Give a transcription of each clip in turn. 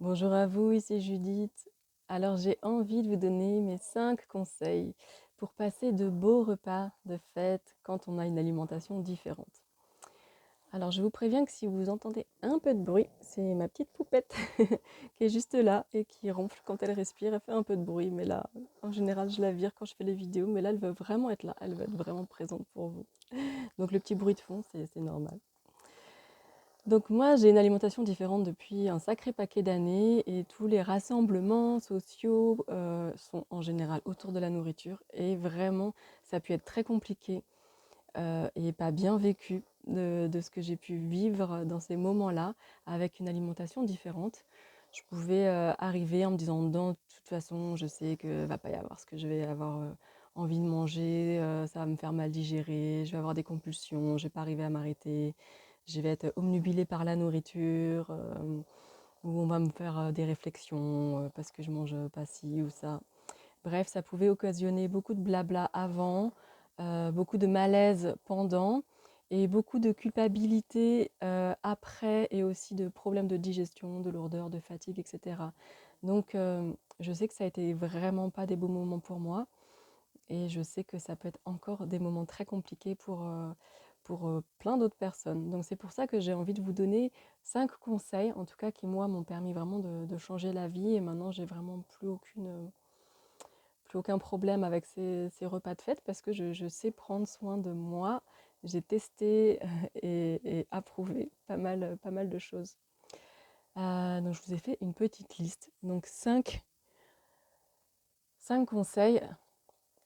Bonjour à vous, ici Judith. Alors j'ai envie de vous donner mes 5 conseils pour passer de beaux repas de fête quand on a une alimentation différente. Alors je vous préviens que si vous entendez un peu de bruit, c'est ma petite poupette qui est juste là et qui ronfle quand elle respire, elle fait un peu de bruit, mais là, en général, je la vire quand je fais les vidéos, mais là, elle veut vraiment être là, elle veut être vraiment présente pour vous. Donc le petit bruit de fond, c'est normal. Donc moi, j'ai une alimentation différente depuis un sacré paquet d'années et tous les rassemblements sociaux sont en général autour de la nourriture et vraiment, ça a pu être très compliqué et pas bien vécu de ce que j'ai pu vivre dans ces moments-là avec une alimentation différente. Je pouvais arriver en me disant, non, de toute façon, je sais que va pas y avoir ce que je vais avoir envie de manger, ça va me faire mal digérer, je vais avoir des compulsions, je vais pas arriver à m'arrêter, je vais être obnubilée par la nourriture, ou on va me faire des réflexions parce que je mange pas ci ou ça. Bref, ça pouvait occasionner beaucoup de blabla avant, beaucoup de malaise pendant et beaucoup de culpabilité après et aussi de problèmes de digestion, de lourdeur, de fatigue, etc. Donc, je sais que ça a été vraiment pas des beaux moments pour moi et je sais que ça peut être encore des moments très compliqués pour plein d'autres personnes. Donc, c'est pour ça que j'ai envie de vous donner 5 conseils, en tout cas qui, moi, m'ont permis vraiment de changer la vie et maintenant, j'ai vraiment plus aucun problème avec ces repas de fête parce que je sais prendre soin de moi. J'ai testé et approuvé pas mal de choses. Donc je vous ai fait une petite liste. Donc 5 conseils.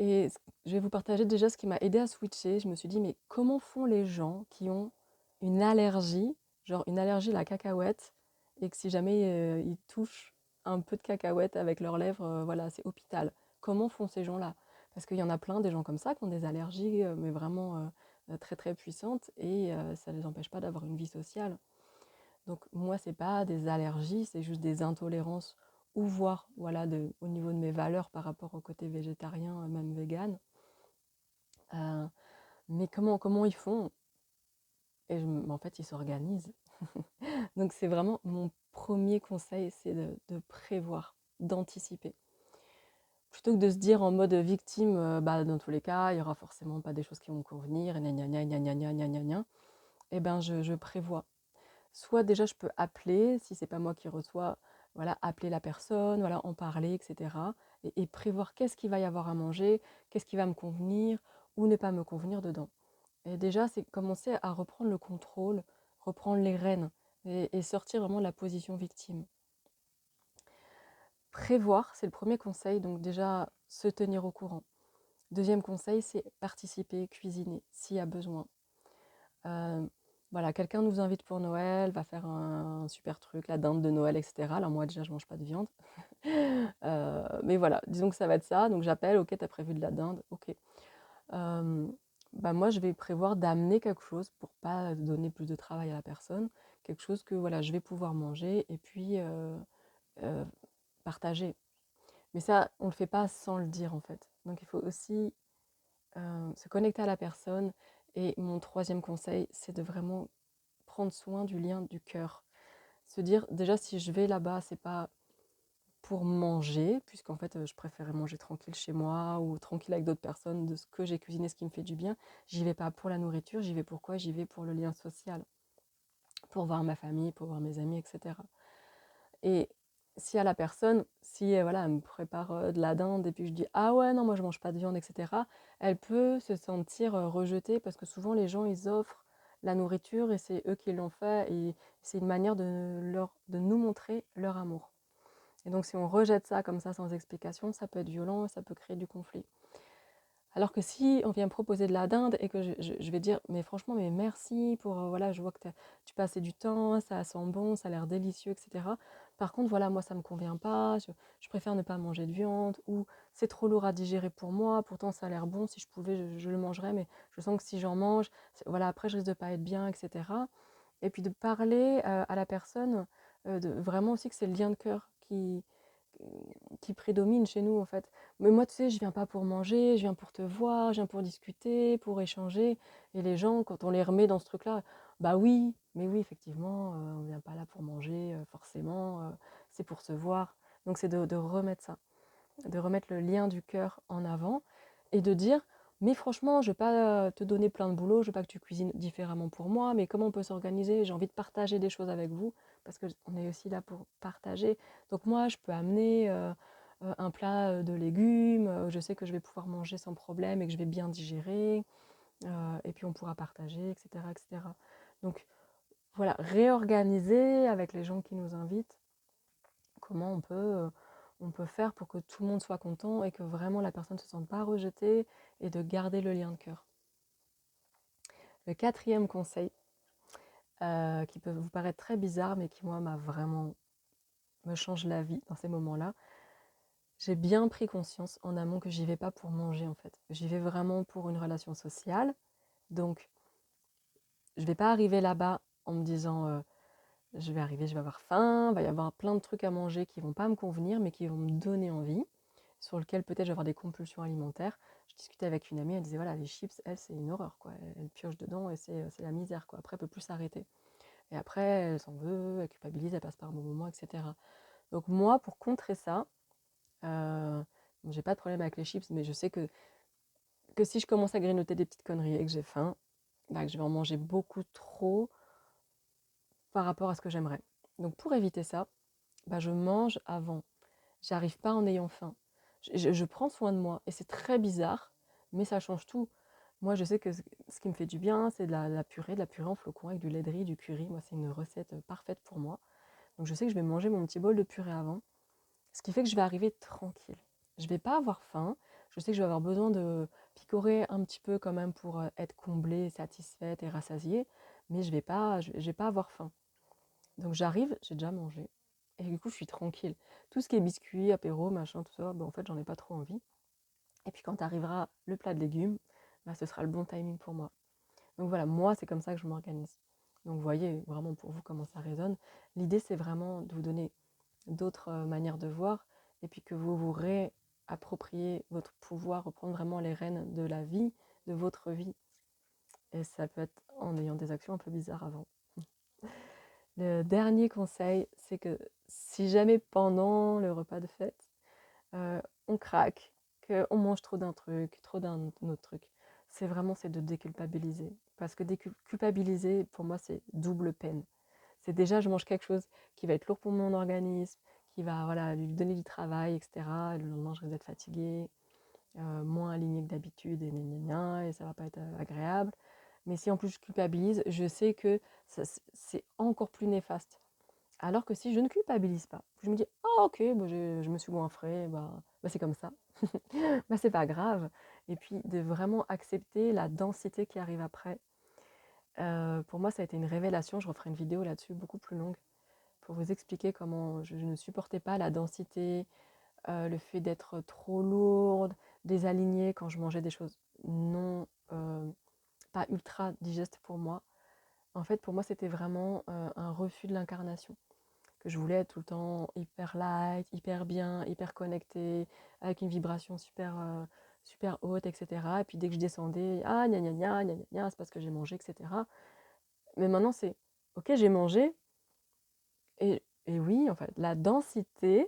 Et je vais vous partager déjà ce qui m'a aidé à switcher. Je me suis dit, mais comment font les gens qui ont une allergie, genre une allergie à la cacahuète, et que si jamais ils touchent un peu de cacahuète avec leurs lèvres, voilà, c'est hôpital. Comment font ces gens-là? Parce qu'il y en a plein des gens comme ça qui ont des allergies, mais vraiment très très puissantes, et ça ne les empêche pas d'avoir une vie sociale. Donc moi, c'est pas des allergies, c'est juste des intolérances ou voire voilà, au niveau de mes valeurs par rapport au côté végétarien, même vegan. Euh, mais comment ils font? En fait, ils s'organisent. Donc c'est vraiment mon premier conseil, c'est de prévoir, d'anticiper. Plutôt que de se dire en mode victime, bah, dans tous les cas, il y aura forcément pas des choses qui vont me convenir, et gna gna gna gna gna gna gna gna, eh ben je prévois. Soit déjà je peux appeler, si c'est pas moi qui reçois, voilà, appeler la personne, voilà, en parler, etc. Et prévoir qu'est-ce qu'il va y avoir à manger, qu'est-ce qui va me convenir ou ne pas me convenir dedans. Et déjà, c'est commencer à reprendre le contrôle, reprendre les rênes et sortir vraiment de la position victime. Prévoir, c'est le premier conseil, donc déjà se tenir au courant. Deuxième conseil, c'est participer, cuisiner s'il y a besoin. Euh, voilà, quelqu'un nous invite pour Noël, va faire un super truc, la dinde de Noël, etc. Alors moi déjà, je mange pas de viande. Mais voilà, disons que ça va être ça. Donc j'appelle, ok, t'as prévu de la dinde, ok. Euh, Bah moi, je vais prévoir d'amener quelque chose pour pas donner plus de travail à la personne, quelque chose que voilà, je vais pouvoir manger et puis euh, partager. Mais ça, on le fait pas sans le dire en fait. Donc il faut aussi se connecter à la personne. Et mon troisième conseil, c'est de vraiment prendre soin du lien du cœur. Se dire, déjà, si je vais là-bas, c'est pas pour manger, puisqu'en fait, je préférais manger tranquille chez moi ou tranquille avec d'autres personnes de ce que j'ai cuisiné, ce qui me fait du bien. J'y vais pas pour la nourriture, j'y vais pour quoi? J'y vais pour le lien social, pour voir ma famille, pour voir mes amis, etc. Et si à la personne, si voilà, elle me prépare de la dinde et puis je dis ah ouais, non, moi je mange pas de viande, etc., elle peut se sentir rejetée parce que souvent les gens ils offrent la nourriture et c'est eux qui l'ont fait et c'est une manière de nous montrer leur amour. Et donc si on rejette ça comme ça sans explication, ça peut être violent et ça peut créer du conflit. Alors que si on vient me proposer de la dinde et que je vais dire, mais franchement, mais merci pour, voilà, je vois que tu passais du temps, ça sent bon, ça a l'air délicieux, etc. Par contre, voilà, moi, ça ne me convient pas, je préfère ne pas manger de viande, ou c'est trop lourd à digérer pour moi, pourtant ça a l'air bon, si je pouvais, je le mangerais, mais je sens que si j'en mange, voilà, après, je risque de pas être bien, etc. Et puis de parler à la personne, de, vraiment aussi que c'est le lien de cœur qui prédomine chez nous en fait. Mais moi, tu sais, je viens pas pour manger, je viens pour te voir, je viens pour discuter, pour échanger. Et les gens, quand on les remet dans ce truc-là, bah oui, mais oui, effectivement, on vient pas là pour manger, forcément. c'est pour se voir. Donc c'est de remettre ça, de remettre le lien du cœur en avant et de dire, mais franchement, je ne vais pas te donner plein de boulot, je ne veux pas que tu cuisines différemment pour moi, mais comment on peut s'organiser? J'ai envie de partager des choses avec vous, parce qu'on est aussi là pour partager. Donc moi, je peux amener un plat de légumes, je sais que je vais pouvoir manger sans problème et que je vais bien digérer, et puis on pourra partager, etc., etc. Donc voilà, réorganiser avec les gens qui nous invitent, comment on peut faire pour que tout le monde soit content et que vraiment la personne ne se sente pas rejetée et de garder le lien de cœur. Le quatrième conseil, qui peut vous paraître très bizarre, mais qui moi me change la vie dans ces moments-là, j'ai bien pris conscience en amont que j'y vais pas pour manger en fait. J'y vais vraiment pour une relation sociale. Donc je vais pas arriver là-bas en me disant je vais arriver, je vais avoir faim, il va y avoir plein de trucs à manger qui vont pas me convenir, mais qui vont me donner envie, sur lequel peut-être je vais avoir des compulsions alimentaires. Je discutais avec une amie, elle disait voilà, les chips, elle, c'est une horreur, quoi. Elle pioche dedans et c'est la misère, quoi. Après, elle peut plus s'arrêter. Et après, elle s'en veut, elle culpabilise, elle passe par un bon moment, etc. Donc moi, pour contrer ça, bon, j'ai pas de problème avec les chips, mais je sais que si je commence à grignoter des petites conneries et que j'ai faim, bah, que je vais en manger beaucoup trop par rapport à ce que j'aimerais. Donc pour éviter ça, bah, je mange avant. J'arrive pas en ayant faim. Je prends soin de moi et c'est très bizarre, mais ça change tout. Moi, je sais que ce qui me fait du bien, c'est de la purée en flocons avec du lait de riz, du curry. Moi, c'est une recette parfaite pour moi. Donc je sais que je vais manger mon petit bol de purée avant, ce qui fait que je vais arriver tranquille. Je vais pas avoir faim. Je sais que je vais avoir besoin de picorer un petit peu quand même pour être comblée, satisfaite et rassasiée, mais je vais pas avoir faim. Donc j'arrive, j'ai déjà mangé. Et du coup, je suis tranquille. Tout ce qui est biscuits, apéro, machin, tout ça, bah, en fait, j'en ai pas trop envie. Et puis quand arrivera le plat de légumes, bah, ce sera le bon timing pour moi. Donc voilà, moi, c'est comme ça que je m'organise. Donc vous voyez vraiment pour vous comment ça résonne. L'idée, c'est vraiment de vous donner d'autres manières de voir et puis que vous vous réappropriez votre pouvoir, reprendre vraiment les rênes de la vie, de votre vie. Et ça peut être en ayant des actions un peu bizarres avant. Le dernier conseil, c'est que si jamais pendant le repas de fête, on craque, qu'on mange trop d'un truc, trop d'un autre truc, c'est de déculpabiliser. Parce que déculpabiliser, pour moi, c'est double peine. C'est déjà, je mange quelque chose qui va être lourd pour mon organisme, qui va voilà, lui donner du travail, etc. Et le lendemain, je risque d'être fatiguée, moins alignée que d'habitude, et, gna gna gna, et ça va pas être agréable. Mais si en plus je culpabilise, je sais que c'est encore plus néfaste. Alors que si je ne culpabilise pas, je me dis ah ok, bah, je me suis goinfrée, bah, c'est comme ça, bah, c'est pas grave. Et puis de vraiment accepter la densité qui arrive après. Pour moi, ça a été une révélation. Je referai une vidéo là-dessus beaucoup plus longue pour vous expliquer comment je ne supportais pas la densité, le fait d'être trop lourde, désalignée quand je mangeais des choses non pas ultra digestes pour moi. En fait, pour moi, c'était vraiment un refus de l'incarnation. Que je voulais être tout le temps hyper light, hyper bien, hyper connectée, avec une vibration super haute, etc. Et puis dès que je descendais, ah gna gna gna, gna gna gna, c'est parce que j'ai mangé, etc. Mais maintenant c'est, ok j'ai mangé, et oui en fait, la densité,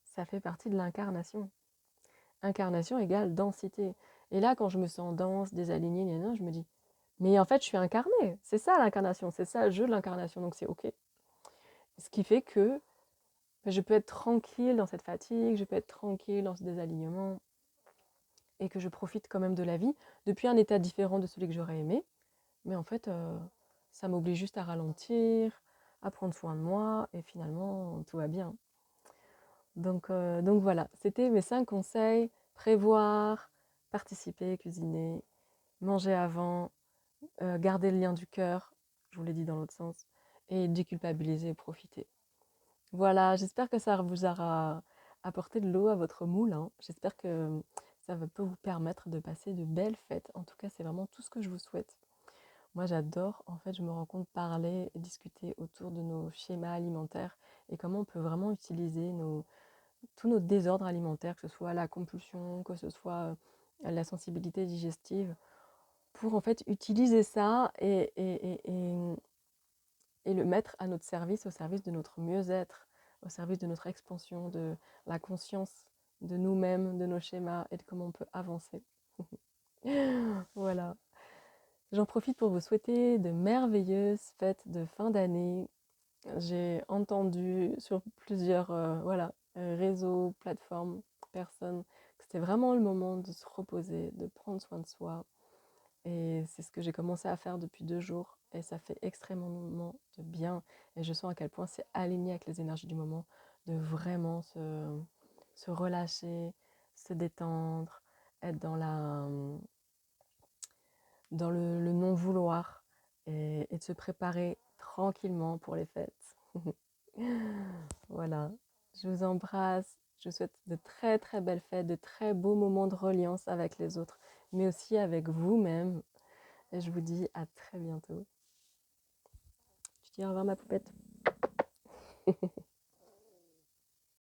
ça fait partie de l'incarnation. Incarnation égale densité. Et là quand je me sens dense, désalignée, gna gna, je me dis, mais en fait je suis incarnée, c'est ça l'incarnation, c'est ça le jeu de l'incarnation, donc c'est ok. Ce qui fait que je peux être tranquille dans cette fatigue, je peux être tranquille dans ce désalignement et que je profite quand même de la vie depuis un état différent de celui que j'aurais aimé. Mais en fait, ça m'oblige juste à ralentir, à prendre soin de moi et finalement, tout va bien. Donc voilà, c'était mes 5 conseils. Prévoir, participer, cuisiner, manger avant, garder le lien du cœur, je vous l'ai dit dans l'autre sens, et déculpabiliser et profiter. Voilà, j'espère que ça vous aura apporté de l'eau à votre moulin. J'espère que ça peut vous permettre de passer de belles fêtes. En tout cas, c'est vraiment tout ce que je vous souhaite. Moi, j'adore, en fait, je me rends compte parler et discuter autour de nos schémas alimentaires et comment on peut vraiment utiliser tous nos désordres alimentaires, que ce soit la compulsion, que ce soit la sensibilité digestive, pour en fait utiliser ça et le mettre à notre service, au service de notre mieux-être, au service de notre expansion, de la conscience de nous-mêmes, de nos schémas et de comment on peut avancer. Voilà. J'en profite pour vous souhaiter de merveilleuses fêtes de fin d'année. J'ai entendu sur plusieurs réseaux, plateformes, personnes, que c'était vraiment le moment de se reposer, de prendre soin de soi. Et c'est ce que j'ai commencé à faire depuis 2 jours. Et ça fait extrêmement de bien. Et je sens à quel point c'est aligné avec les énergies du moment, de vraiment se relâcher, se détendre, être dans le non-vouloir et de se préparer tranquillement pour les fêtes. Voilà, je vous embrasse, je vous souhaite de très très belles fêtes, de très beaux moments de reliance avec les autres, mais aussi avec vous-même. Et je vous dis à très bientôt. Tu dis au revoir ma poupette.